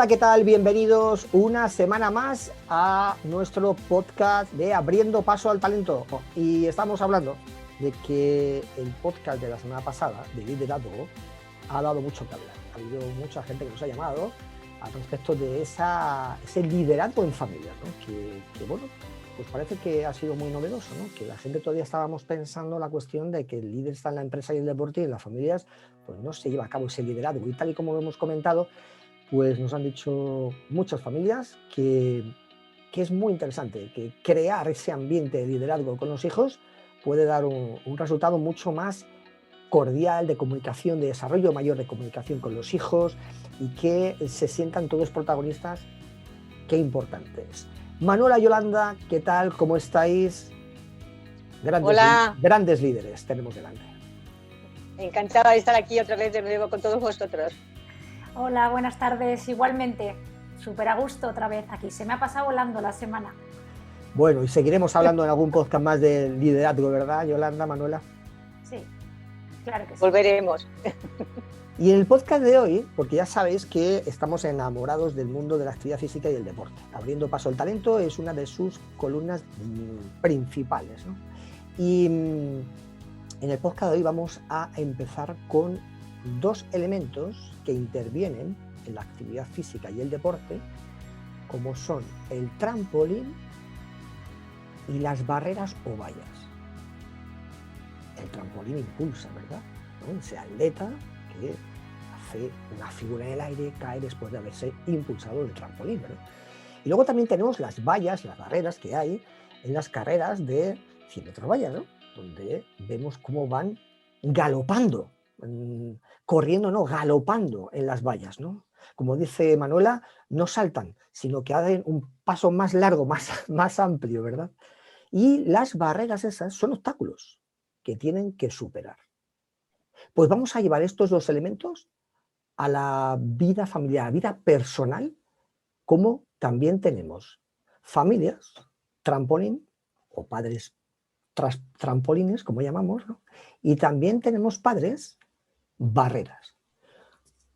Hola, ¿qué tal? Bienvenidos una semana más a nuestro podcast de Abriendo Paso al Talento. Y estamos hablando de que el podcast de la semana pasada, de liderazgo, ha dado mucho que hablar. Ha habido mucha gente que nos ha llamado al respecto de ese liderazgo en familia, ¿no? Que bueno, pues parece que ha sido muy novedoso, ¿no? Que la gente todavía estábamos pensando la cuestión de que el líder está en la empresa y el deporte, y en las familias pues no se lleva a cabo ese liderazgo. Y tal y como hemos comentado, pues nos han dicho muchas familias que es muy interesante, que crear ese ambiente de liderazgo con los hijos puede dar un resultado mucho más cordial, de comunicación, de desarrollo mayor de comunicación con los hijos, y que se sientan todos protagonistas. Qué importante es. Manuela, Yolanda, ¿qué tal? ¿Cómo estáis? Grandes líderes tenemos delante. Encantada de estar aquí otra vez de nuevo con todos vosotros. Hola, buenas tardes. Igualmente, súper a gusto otra vez aquí. Se me ha pasado volando la semana. Bueno, y seguiremos hablando en algún podcast más de liderazgo, ¿verdad, Yolanda, Manuela? Sí, claro que sí. Volveremos. Y en el podcast de hoy, porque ya sabéis que estamos enamorados del mundo de la actividad física y el deporte. Abriendo Paso al Talento es una de sus columnas principales, ¿no? Y en el podcast de hoy vamos a empezar con dos elementos que intervienen en la actividad física y el deporte, como son el trampolín y las barreras o vallas. El trampolín impulsa, ¿verdad? ¿No? Ese atleta que hace una figura en el aire, cae después de haberse impulsado del trampolín, ¿verdad? Y luego también tenemos las vallas, las barreras que hay en las carreras de 100 metros vallas, ¿no? Donde vemos cómo van galopando, corriendo, no, galopando en las vallas, ¿no? Como dice Manuela, no saltan, sino que hacen un paso más largo, más amplio, ¿verdad? Y las barreras esas son obstáculos que tienen que superar. Pues vamos a llevar estos dos elementos a la vida familiar, a la vida personal, como también tenemos familias, trampolín, o padres trampolines, como llamamos, ¿no? Y también tenemos padres, barreras.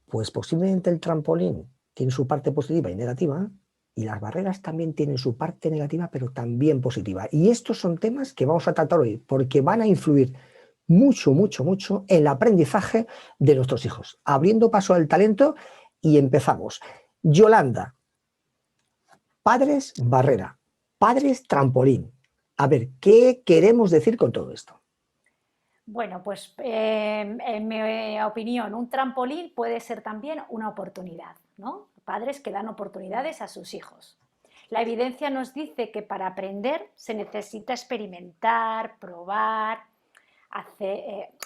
Pues posiblemente el trampolín tiene su parte positiva y negativa, y las barreras también tienen su parte negativa, pero también positiva. Y estos son temas que vamos a tratar hoy, porque van a influir mucho, mucho, mucho en el aprendizaje de nuestros hijos. Abriendo paso al talento, y empezamos. Yolanda, padres barrera, padres trampolín. A ver, ¿qué queremos decir con todo esto? Bueno, pues en mi opinión, un trampolín puede ser también una oportunidad, ¿no? Padres que dan oportunidades a sus hijos. La evidencia nos dice que para aprender se necesita experimentar, probar,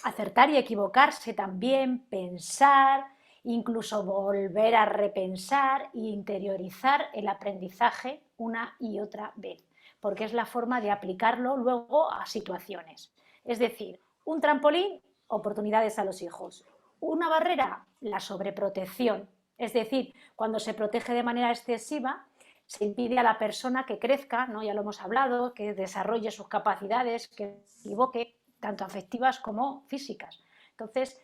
acertar y equivocarse también, pensar, incluso volver a repensar e interiorizar el aprendizaje una y otra vez, porque es la forma de aplicarlo luego a situaciones. Es decir, un trampolín, oportunidades a los hijos. Una barrera, la sobreprotección. Es decir, cuando se protege de manera excesiva, se impide a la persona que crezca, ¿no? Ya lo hemos hablado, que desarrolle sus capacidades, que se equivoque, tanto afectivas como físicas. Entonces,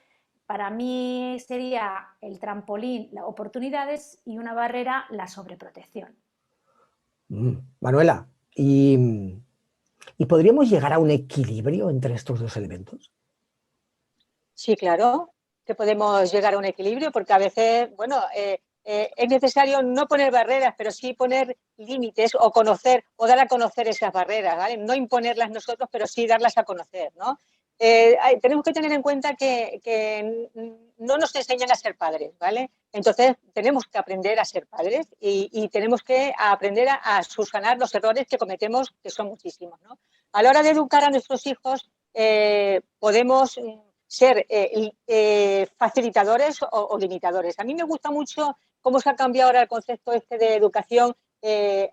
para mí sería el trampolín, las oportunidades, y una barrera, la sobreprotección. Manuela, ¿y podríamos llegar a un equilibrio entre estos dos elementos? Sí, claro, que podemos llegar a un equilibrio, porque a veces, bueno, es necesario no poner barreras, pero sí poner límites o conocer o dar a conocer esas barreras, ¿vale? No imponerlas nosotros, pero sí darlas a conocer, ¿no? Tenemos que tener en cuenta que no nos enseñan a ser padres, ¿vale? Entonces tenemos que aprender a ser padres y tenemos que aprender a subsanar los errores que cometemos, que son muchísimos, ¿no? A la hora de educar a nuestros hijos, podemos ser facilitadores o limitadores. A mí me gusta mucho cómo se ha cambiado ahora el concepto este de educación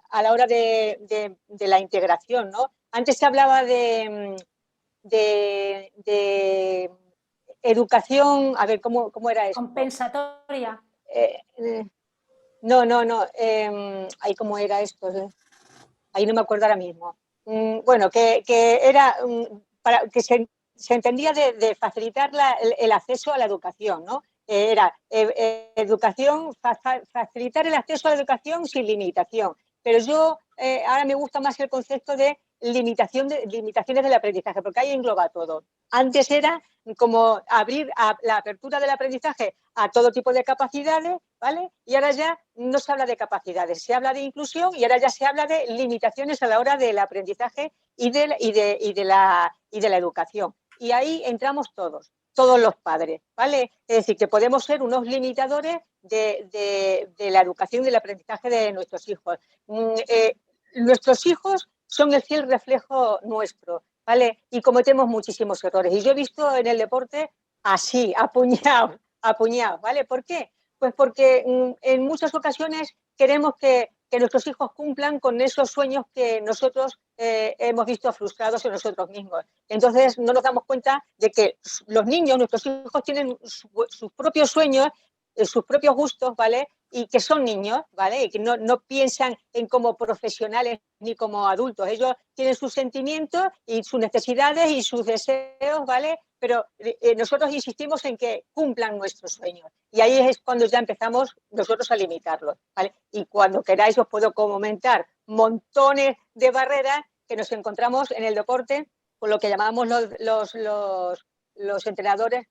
a la hora de la integración, ¿no? Antes se hablaba de educación, a ver, ¿cómo era esto? Compensatoria. No. Ahí, ¿cómo era esto? Ahí no me acuerdo ahora mismo. Bueno, que era para que se entendía de facilitar el acceso a la educación, ¿no? era educación, facilitar el acceso a la educación sin limitación. Pero yo ahora me gusta más el concepto de limitaciones del aprendizaje, porque ahí engloba todo. Antes era como abrir la apertura del aprendizaje a todo tipo de capacidades, ¿vale? Y ahora ya no se habla de capacidades, se habla de inclusión y ahora ya se habla de limitaciones a la hora del aprendizaje y de la educación. Y ahí entramos todos los padres, ¿vale? Es decir, que podemos ser unos limitadores de la educación y del aprendizaje de nuestros hijos. Nuestros hijos son el fiel reflejo nuestro, ¿vale? Y cometemos muchísimos errores. Y yo he visto en el deporte así, apuñados, ¿vale? ¿Por qué? Pues porque en muchas ocasiones queremos que nuestros hijos cumplan con esos sueños que nosotros hemos visto frustrados en nosotros mismos. Entonces no nos damos cuenta de que los niños, nuestros hijos, tienen sus propios sueños, sus propios gustos, ¿vale? Y que son niños, ¿vale? Y que no piensan en como profesionales ni como adultos. Ellos tienen sus sentimientos y sus necesidades y sus deseos, ¿vale? Pero nosotros insistimos en que cumplan nuestros sueños. Y ahí es cuando ya empezamos nosotros a limitarlos, ¿vale? Y cuando queráis os puedo comentar montones de barreras que nos encontramos en el deporte con lo que llamamos los entrenadores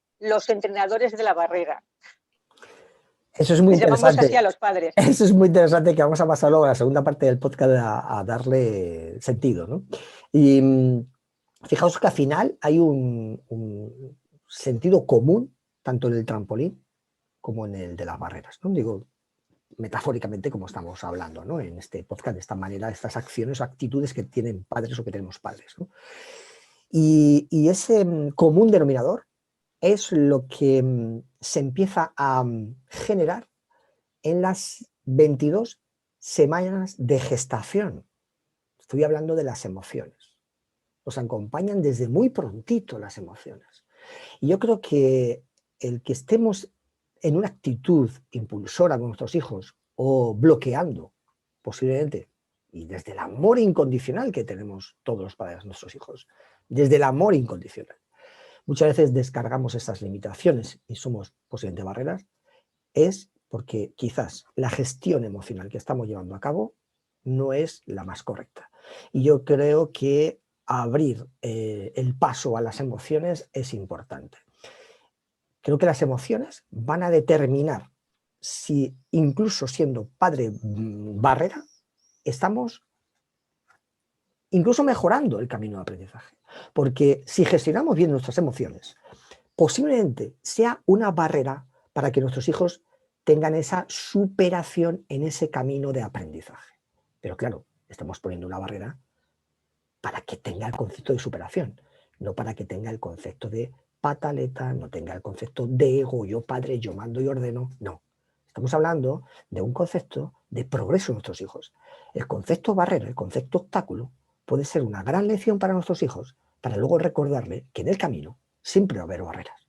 de la barrera. Eso es muy llamamos así interesante. a los padres. Eso es muy interesante, que vamos a pasar luego a la segunda parte del podcast a darle sentido, ¿no? Y fijaos que al final hay un sentido común tanto en el trampolín como en el de las barreras, ¿no? Digo, metafóricamente, como estamos hablando, ¿no? En este podcast, de esta manera, estas acciones o actitudes que tienen padres o que tenemos padres, ¿no? Y ese común denominador es lo que se empieza a generar en las 22 semanas de gestación. Estoy hablando de las emociones. Nos acompañan desde muy prontito las emociones. Y yo creo que el que estemos en una actitud impulsora con nuestros hijos o bloqueando, posiblemente, y desde el amor incondicional que tenemos todos los padres de nuestros hijos, desde el amor incondicional, muchas veces descargamos estas limitaciones y somos posiblemente barreras, es porque quizás la gestión emocional que estamos llevando a cabo no es la más correcta. Y yo creo que abrir el paso a las emociones es importante. Creo que las emociones van a determinar si, incluso siendo padre barrera, estamos incluso mejorando el camino de aprendizaje. Porque si gestionamos bien nuestras emociones, posiblemente sea una barrera para que nuestros hijos tengan esa superación en ese camino de aprendizaje. Pero claro, estamos poniendo una barrera para que tenga el concepto de superación, no para que tenga el concepto de pataleta, no tenga el concepto de ego, yo padre, yo mando y ordeno, no. Estamos hablando de un concepto de progreso en nuestros hijos. El concepto barrera, el concepto obstáculo, puede ser una gran lección para nuestros hijos, para luego recordarle que en el camino siempre va a haber barreras.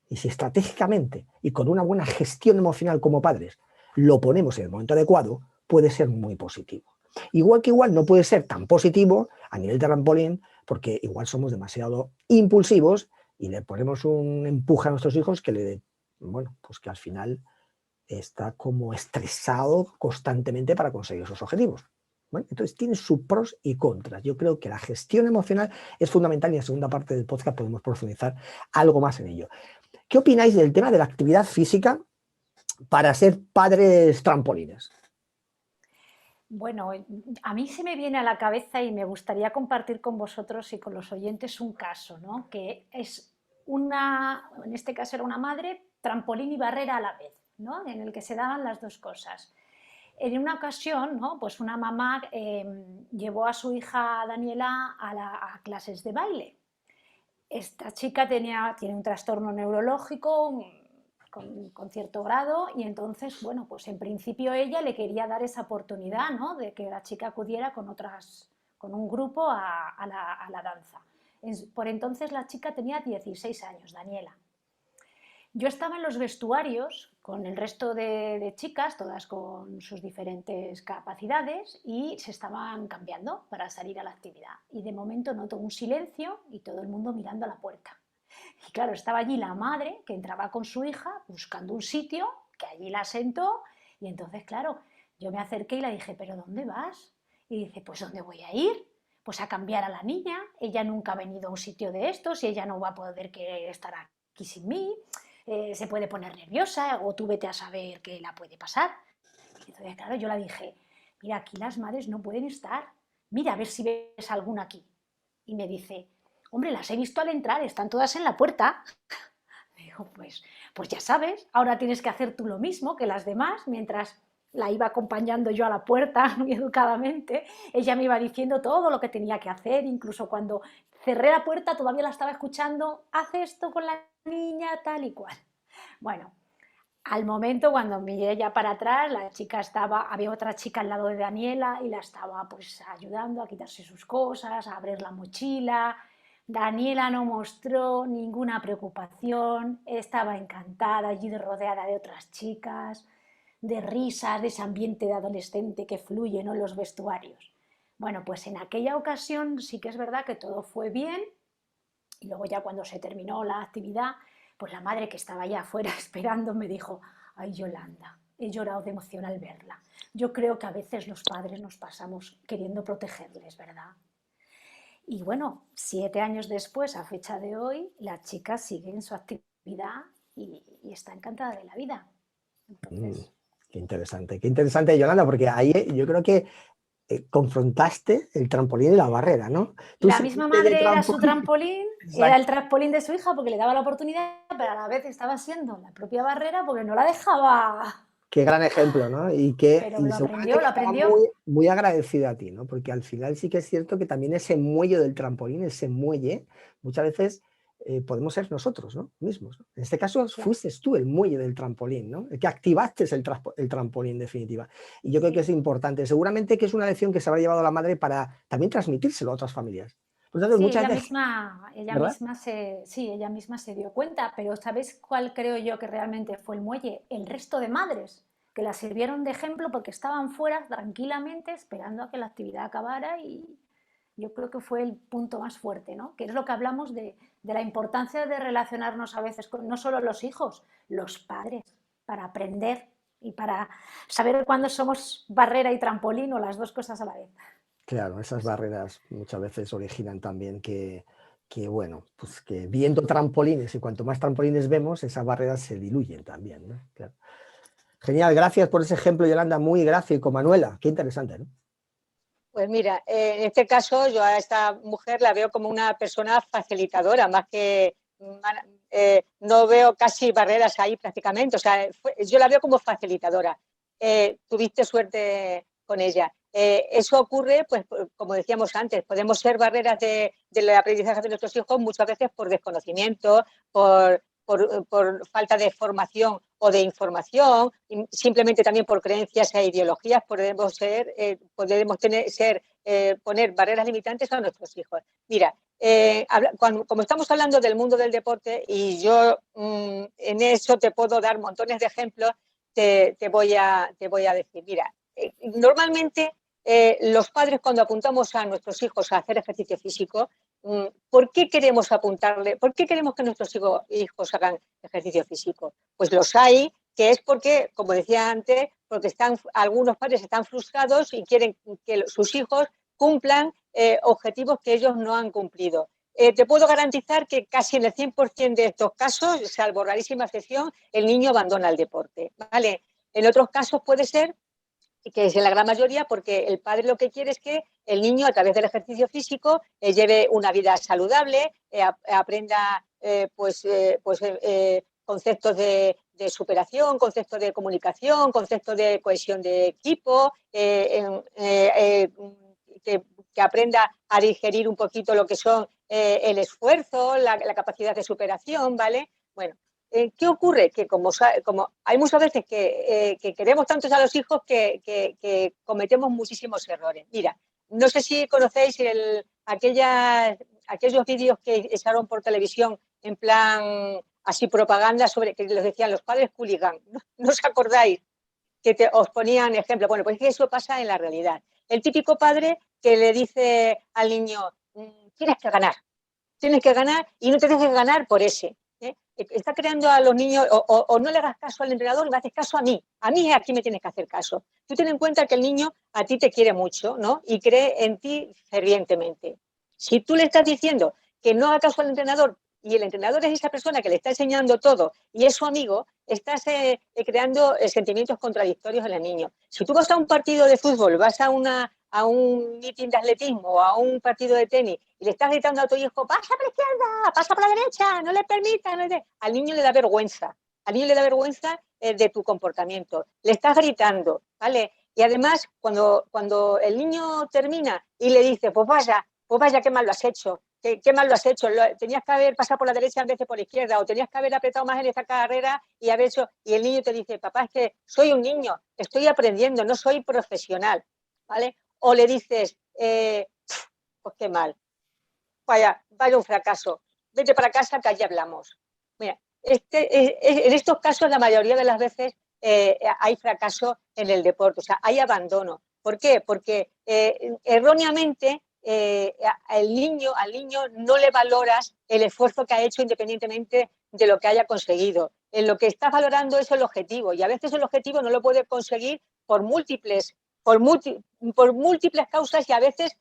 Y si estratégicamente y con una buena gestión emocional como padres lo ponemos en el momento adecuado, puede ser muy positivo. Igual que igual no puede ser tan positivo a nivel de trampolín, porque igual somos demasiado impulsivos y le ponemos un empuje a nuestros hijos pues que al final está como estresado constantemente para conseguir esos objetivos. Bueno, entonces tiene sus pros y contras. Yo creo que la gestión emocional es fundamental y en la segunda parte del podcast podemos profundizar algo más en ello. ¿Qué opináis del tema de la actividad física para ser padres trampolines? Bueno, a mí se me viene a la cabeza y me gustaría compartir con vosotros y con los oyentes un caso, ¿no? Que es en este caso era una madre, trampolín y barrera a la vez, ¿no? En el que se daban las dos cosas. En una ocasión, ¿no? Pues una mamá llevó a su hija Daniela a clases de baile. Esta chica tiene un trastorno neurológico con cierto grado y entonces, bueno, pues en principio ella le quería dar esa oportunidad, ¿no? De que la chica acudiera con un grupo a la danza. Por entonces la chica tenía 16 años, Daniela. Yo estaba en los vestuarios con el resto de chicas, todas con sus diferentes capacidades, y se estaban cambiando para salir a la actividad. Y de momento noto un silencio y todo el mundo mirando a la puerta. Y claro, estaba allí la madre que entraba con su hija buscando un sitio, que allí la sentó, y entonces, claro, yo me acerqué y le dije, ¿pero dónde vas? Y dice, pues ¿dónde voy a ir? Pues a cambiar a la niña, ella nunca ha venido a un sitio de estos y ella no va a poder estar aquí sin mí, se puede poner nerviosa o tú vete a saber qué la puede pasar. Y entonces, claro, yo le dije, mira, aquí las madres no pueden estar, mira a ver si ves alguna aquí. Y me dice, hombre, las he visto al entrar, están todas en la puerta. Digo, pues ya sabes, ahora tienes que hacer tú lo mismo que las demás, mientras la iba acompañando yo a la puerta muy educadamente, ella me iba diciendo todo lo que tenía que hacer, incluso cuando cerré la puerta todavía la estaba escuchando, hace esto con la niña, tal y cual. Bueno, al momento cuando miré ya para atrás, la chica había otra chica al lado de Daniela y la estaba pues ayudando a quitarse sus cosas, a abrir la mochila. Daniela no mostró ninguna preocupación, estaba encantada allí rodeada de otras chicas, de risas, de ese ambiente de adolescente que fluye, ¿no?, en los vestuarios. Bueno, pues en aquella ocasión sí que es verdad que todo fue bien y luego ya cuando se terminó la actividad, pues la madre que estaba allá afuera esperando me dijo, ay Yolanda, he llorado de emoción al verla. Yo creo que a veces los padres nos pasamos queriendo protegerles, ¿verdad? Y bueno, 7 años después, a fecha de hoy, la chica sigue en su actividad y está encantada de la vida. Entonces... Qué interesante, Yolanda, porque ahí yo creo que confrontaste el trampolín y la barrera, ¿no? Tú La misma saliste de madre era su trampolín, era el Exacto. trampolín de su hija porque le daba la oportunidad, pero a la vez estaba siendo la propia barrera porque no la dejaba. Qué gran ejemplo, ¿no? Y Pero lo seguramente aprendió, que lo estaba aprendió. muy, muy agradecida a ti, ¿no? Porque al final sí que es cierto que también ese muelle del trampolín, ese muelle, muchas veces podemos ser nosotros, ¿no?, mismos, ¿no? En este caso fuiste tú el muelle del trampolín, ¿no? El que activaste el trampolín, en definitiva. Y yo creo que es importante. Seguramente que es una lección que se habrá llevado la madre para también transmitírselo a otras familias. Por tanto, Sí, muchas veces, ¿verdad? ella misma se dio cuenta, pero ¿sabéis cuál creo yo que realmente fue el muelle? El resto de madres, que la sirvieron de ejemplo porque estaban fuera tranquilamente esperando a que la actividad acabara y yo creo que fue el punto más fuerte, ¿no? Que es lo que hablamos de la importancia de relacionarnos a veces con no solo los hijos, los padres, para aprender y para saber cuándo somos barrera y trampolín o las dos cosas a la vez. Claro, esas barreras muchas veces originan también bueno, pues que viendo trampolines, y cuanto más trampolines vemos, esas barreras se diluyen también, ¿no? Claro. Genial, gracias por ese ejemplo, Yolanda, muy gráfico. Manuela, qué interesante, ¿no? Pues mira, en este caso yo a esta mujer la veo como una persona facilitadora, más que no veo casi barreras ahí prácticamente, o sea, yo la veo como facilitadora. Tuviste suerte con ella. Eso ocurre, pues, como decíamos antes, podemos ser barreras del aprendizaje de nuestros hijos muchas veces por desconocimiento, por falta de formación o de información, y simplemente también por creencias e ideologías poner barreras limitantes a nuestros hijos. Mira, como estamos hablando del mundo del deporte y yo en eso te puedo dar montones de ejemplos, te voy a decir, mira, normalmente los padres cuando apuntamos a nuestros hijos a hacer ejercicio físico, ¿por qué queremos apuntarle? ¿Por qué queremos que nuestros hijos hagan ejercicio físico? Pues los hay, que es porque, como decía antes, porque algunos padres están frustrados y quieren que sus hijos cumplan objetivos que ellos no han cumplido. Te puedo garantizar que casi en el 100% de estos casos, salvo rarísima excepción, el niño abandona el deporte, ¿vale? En otros casos puede ser que es en la gran mayoría porque el padre lo que quiere es que el niño a través del ejercicio físico lleve una vida saludable, aprenda conceptos de superación, conceptos de comunicación, conceptos de cohesión de equipo, que aprenda a digerir un poquito lo que son el esfuerzo, la capacidad de superación, ¿vale? Bueno, ¿qué ocurre? Que como hay muchas veces que queremos tantos a los hijos que cometemos muchísimos errores. Mira, no sé si conocéis aquellos vídeos que echaron por televisión en plan así propaganda sobre que les decían los padres hooligan. ¿No os acordáis? Que os ponían ejemplo. Bueno, pues eso pasa en la realidad. El típico padre que le dice al niño, tienes que ganar. tienes que ganar y no te dejes ganar por ese. Está creando a los niños, o no le hagas caso al entrenador, me haces caso a mí es a quien me tienes que hacer caso. Tú ten en cuenta que el niño a ti te quiere mucho, ¿no? Y cree en ti fervientemente. Si tú le estás diciendo que no haga caso al entrenador y el entrenador es esa persona que le está enseñando todo y es su amigo, estás creando sentimientos contradictorios en el niño. Si tú vas a un partido de fútbol, vas a un meeting de atletismo o a un partido de tenis y le estás gritando a tu hijo, pasa por la izquierda, pasa por la derecha, no le permitas, al niño le da vergüenza. Al niño le da vergüenza de tu comportamiento. Le estás gritando, ¿vale? Y además, cuando el niño termina y le dice, pues vaya, qué mal lo has hecho, qué mal lo has hecho, tenías que haber pasado por la derecha en vez de por la izquierda, o tenías que haber apretado más en esta carrera y haber hecho, y el niño te dice, papá, es que soy un niño, estoy aprendiendo, no soy profesional, ¿vale? O le dices, pues qué mal, vaya un fracaso, vete para casa que allí hablamos. Mira, en estos casos la mayoría de las veces hay fracaso en el deporte, o sea, hay abandono. ¿Por qué? Porque erróneamente al niño no le valoras el esfuerzo que ha hecho independientemente de lo que haya conseguido. En lo que estás valorando es el objetivo y a veces el objetivo no lo puede conseguir por múltiples causas y a veces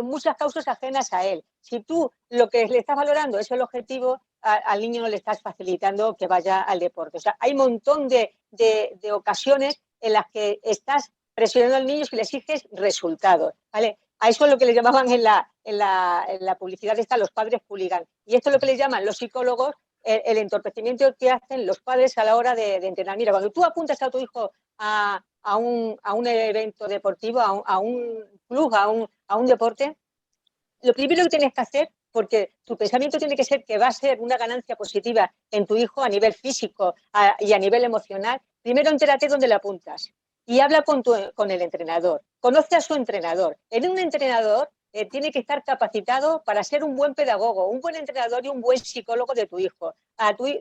muchas causas ajenas a él. Si tú lo que le estás valorando es el objetivo, al niño no le estás facilitando que vaya al deporte. O sea, hay un montón de ocasiones en las que estás presionando al niño si le exiges resultados, ¿vale? A eso es lo que le llamaban en la publicidad los padres hooligan. Y esto es lo que le llaman los psicólogos el entorpecimiento que hacen los padres a la hora de entrenar. Mira, cuando tú apuntas a tu hijo a un evento deportivo, a un club, a un deporte, lo primero que tienes que hacer, porque tu pensamiento tiene que ser que va a ser una ganancia positiva en tu hijo a nivel físico y a nivel emocional, primero entérate dónde le apuntas y habla con el entrenador. Conoce a su entrenador. En un entrenador tiene que estar capacitado para ser un buen pedagogo, un buen entrenador y un buen psicólogo de tu hijo.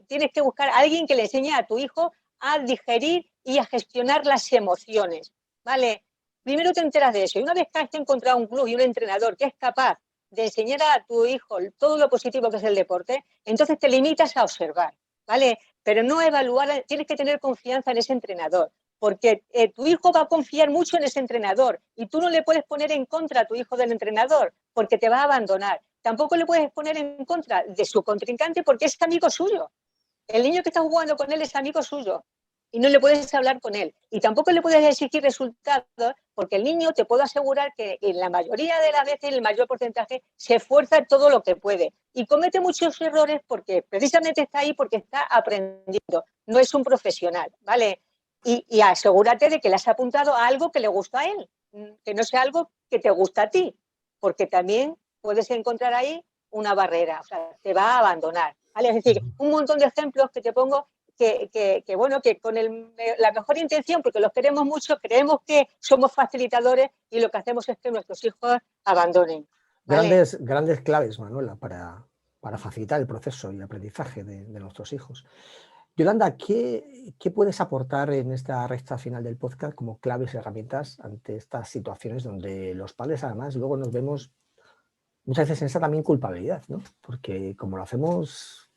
Tienes que buscar a alguien que le enseñe a tu hijo a digerir y a gestionar las emociones, ¿vale? Primero te enteras de eso. Y una vez que has encontrado un club y un entrenador que es capaz de enseñar a tu hijo todo lo positivo que es el deporte, entonces te limitas a observar, ¿vale? Pero no evaluar, tienes que tener confianza en ese entrenador, porque tu hijo va a confiar mucho en ese entrenador y tú no le puedes poner en contra a tu hijo del entrenador porque te va a abandonar. Tampoco le puedes poner en contra de su contrincante porque es amigo suyo. El niño que está jugando con él es amigo suyo y no le puedes hablar con él. Y tampoco le puedes exigir resultados porque el niño, te puedo asegurar que en la mayoría de las veces, en el mayor porcentaje, se esfuerza todo lo que puede. Y comete muchos errores porque precisamente está ahí porque está aprendiendo. No es un profesional, ¿vale? Y asegúrate de que le has apuntado a algo que le gusta a él, que no sea algo que te gusta a ti, porque también puedes encontrar ahí una barrera, o sea, te va a abandonar, ¿vale? Es decir, un montón de ejemplos que te pongo bueno, que con la mejor intención, porque los queremos mucho, creemos que somos facilitadores y lo que hacemos es que nuestros hijos abandonen, ¿vale? Grandes claves, Manuela, para facilitar el proceso y el aprendizaje de nuestros hijos. Yolanda, ¿qué puedes aportar en esta recta final del podcast como claves y herramientas ante estas situaciones donde los padres además luego nos vemos muchas veces en esa también culpabilidad, ¿no? Porque como lo hacemos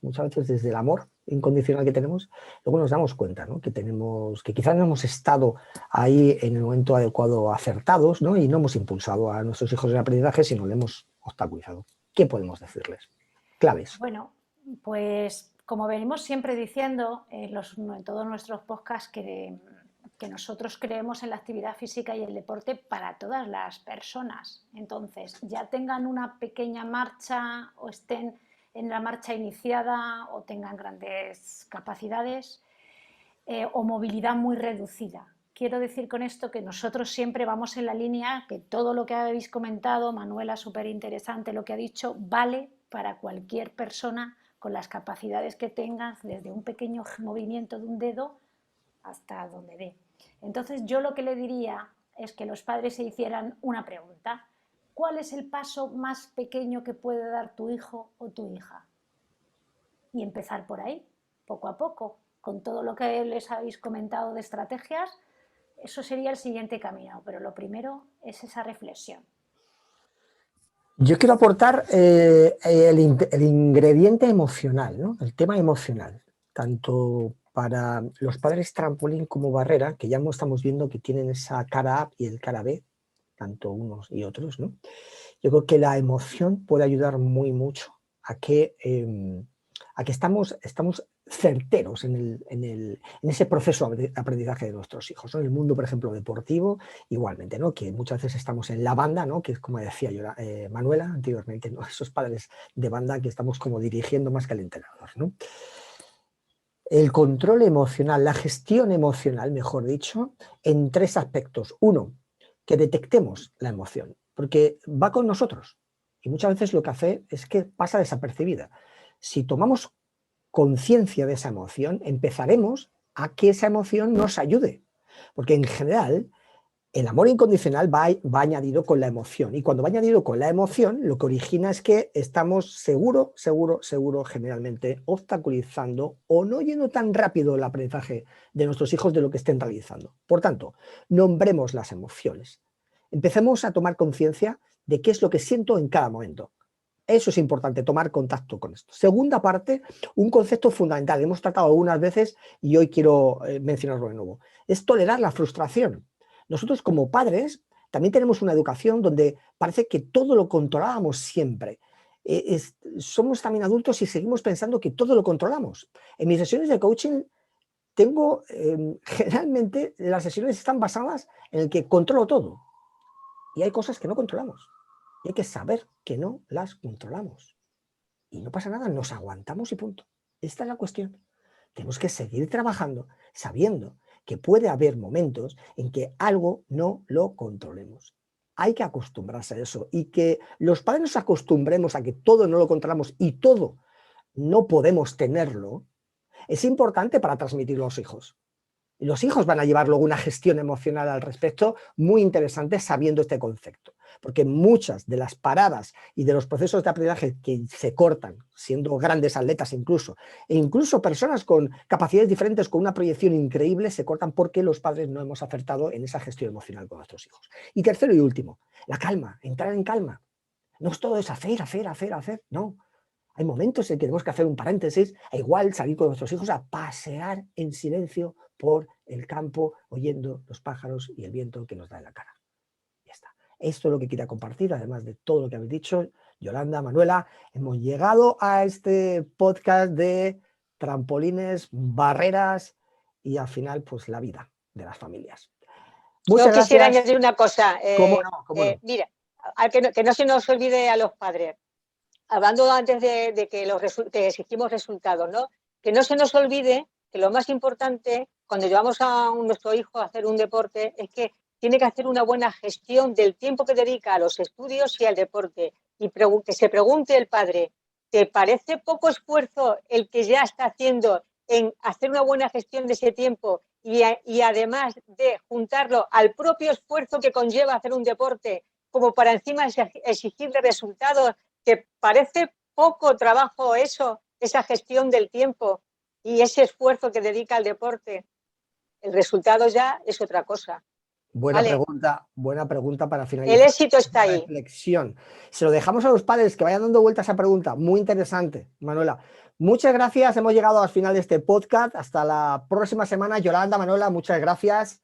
muchas veces desde el amor incondicional que tenemos, luego nos damos cuenta, ¿no? Que quizás no hemos estado ahí en el momento adecuado acertados, ¿no? Y no hemos impulsado a nuestros hijos en el aprendizaje, sino le hemos obstaculizado. ¿Qué podemos decirles? Claves. Bueno, pues como venimos siempre diciendo en todos nuestros podcasts que nosotros creemos en la actividad física y el deporte para todas las personas. Entonces, ya tengan una pequeña marcha o estén en la marcha iniciada o tengan grandes capacidades o movilidad muy reducida. Quiero decir con esto que nosotros siempre vamos en la línea que todo lo que habéis comentado, Manuela, súper interesante lo que ha dicho, vale para cualquier persona con las capacidades que tengas, desde un pequeño movimiento de un dedo hasta donde dé. Entonces yo lo que le diría es que los padres se hicieran una pregunta. ¿Cuál es el paso más pequeño que puede dar tu hijo o tu hija? Y empezar por ahí, poco a poco, con todo lo que les habéis comentado de estrategias, eso sería el siguiente camino, pero lo primero es esa reflexión. Yo quiero aportar el ingrediente emocional, ¿no? El tema emocional, tanto para los padres trampolín como barrera, que ya no estamos viendo que tienen esa cara A y el cara B, tanto unos y otros, ¿no? Yo creo que la emoción puede ayudar muy mucho a que estamos certeros en ese proceso de aprendizaje de nuestros hijos, ¿no? En el mundo, por ejemplo, deportivo, igualmente, ¿no? Que muchas veces estamos en la banda, ¿no? Que es como decía yo, Manuela anteriormente, ¿no? Esos padres de banda que estamos como dirigiendo más que el entrenador, ¿no? El control emocional, la gestión emocional, mejor dicho, en 3 aspectos. Uno, que detectemos la emoción, porque va con nosotros y muchas veces lo que hace es que pasa desapercibida. Si tomamos conciencia de esa emoción, empezaremos a que esa emoción nos ayude, porque en general el amor incondicional va añadido con la emoción, y cuando va añadido con la emoción, lo que origina es que estamos seguro, generalmente obstaculizando o no yendo tan rápido el aprendizaje de nuestros hijos de lo que estén realizando. Por tanto, nombremos las emociones. Empecemos a tomar conciencia de qué es lo que siento en cada momento. Eso es importante, tomar contacto con esto. Segunda parte, un concepto fundamental, hemos tratado algunas veces y hoy quiero mencionarlo de nuevo, es tolerar la frustración. Nosotros como padres también tenemos una educación donde parece que todo lo controlábamos siempre. Somos también adultos y seguimos pensando que todo lo controlamos. En mis sesiones de coaching generalmente las sesiones están basadas en el que controlo todo. Y hay cosas que no controlamos. Y hay que saber que no las controlamos. Y no pasa nada, nos aguantamos y punto. Esta es la cuestión. Tenemos que seguir trabajando sabiendo que puede haber momentos en que algo no lo controlemos. Hay que acostumbrarse a eso y que los padres nos acostumbremos a que todo no lo controlamos y todo no podemos tenerlo, es importante para transmitirlo a los hijos. Y los hijos van a llevar luego una gestión emocional al respecto muy interesante sabiendo este concepto. Porque muchas de las paradas y de los procesos de aprendizaje que se cortan, siendo grandes atletas incluso, e incluso personas con capacidades diferentes, con una proyección increíble, se cortan porque los padres no hemos acertado en esa gestión emocional con nuestros hijos. Y tercero y último, la calma, entrar en calma. No es todo es hacer, no. Hay momentos en que tenemos que hacer un paréntesis e igual salir con nuestros hijos a pasear en silencio por el campo, oyendo los pájaros y el viento que nos da en la cara. Ya está. Esto es lo que quería compartir, además de todo lo que habéis dicho, Yolanda, Manuela. Hemos llegado a este podcast de trampolines, barreras y al final, pues la vida de las familias. Muchas Yo quisiera gracias. añadir una cosa. ¿Cómo no? Mira, que no se nos olvide a los padres. Hablando antes de que exigimos resultados, ¿no? Que no se nos olvide que lo más importante cuando llevamos a nuestro hijo a hacer un deporte es que tiene que hacer una buena gestión del tiempo que dedica a los estudios y al deporte. Y que se pregunte el padre, ¿te parece poco esfuerzo el que ya está haciendo en hacer una buena gestión de ese tiempo y además de juntarlo al propio esfuerzo que conlleva hacer un deporte, como para encima exigirle resultados? ¿Te parece poco trabajo eso, esa gestión del tiempo y ese esfuerzo que dedica al deporte? El resultado ya es otra cosa. Buena pregunta para finalizar. El éxito está ahí. Reflexión. Se lo dejamos a los padres que vayan dando vuelta a esa pregunta. Muy interesante, Manuela. Muchas gracias. Hemos llegado al final de este podcast. Hasta la próxima semana. Yolanda, Manuela, muchas gracias.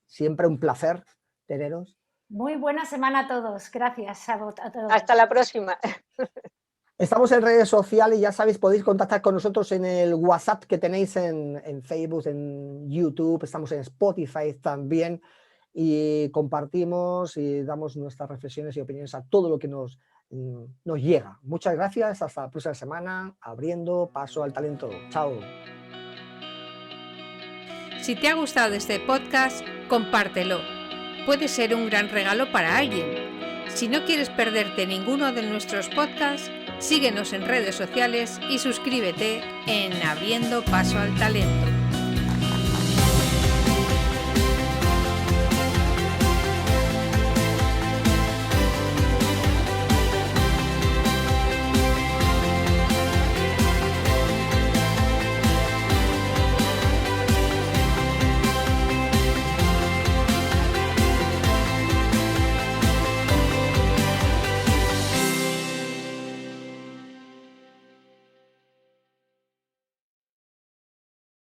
Siempre un placer teneros. Muy buena semana a todos. Gracias a todos. Hasta la próxima. Estamos en redes sociales, ya sabéis, podéis contactar con nosotros en el WhatsApp que tenéis en Facebook, en YouTube, estamos en Spotify también y compartimos y damos nuestras reflexiones y opiniones a todo lo que nos llega. Muchas gracias, hasta la próxima semana, abriendo paso al talento. Chao. Si te ha gustado este podcast, compártelo. Puede ser un gran regalo para alguien. Si no quieres perderte ninguno de nuestros podcasts, síguenos en redes sociales y suscríbete en Abriendo Paso al Talento.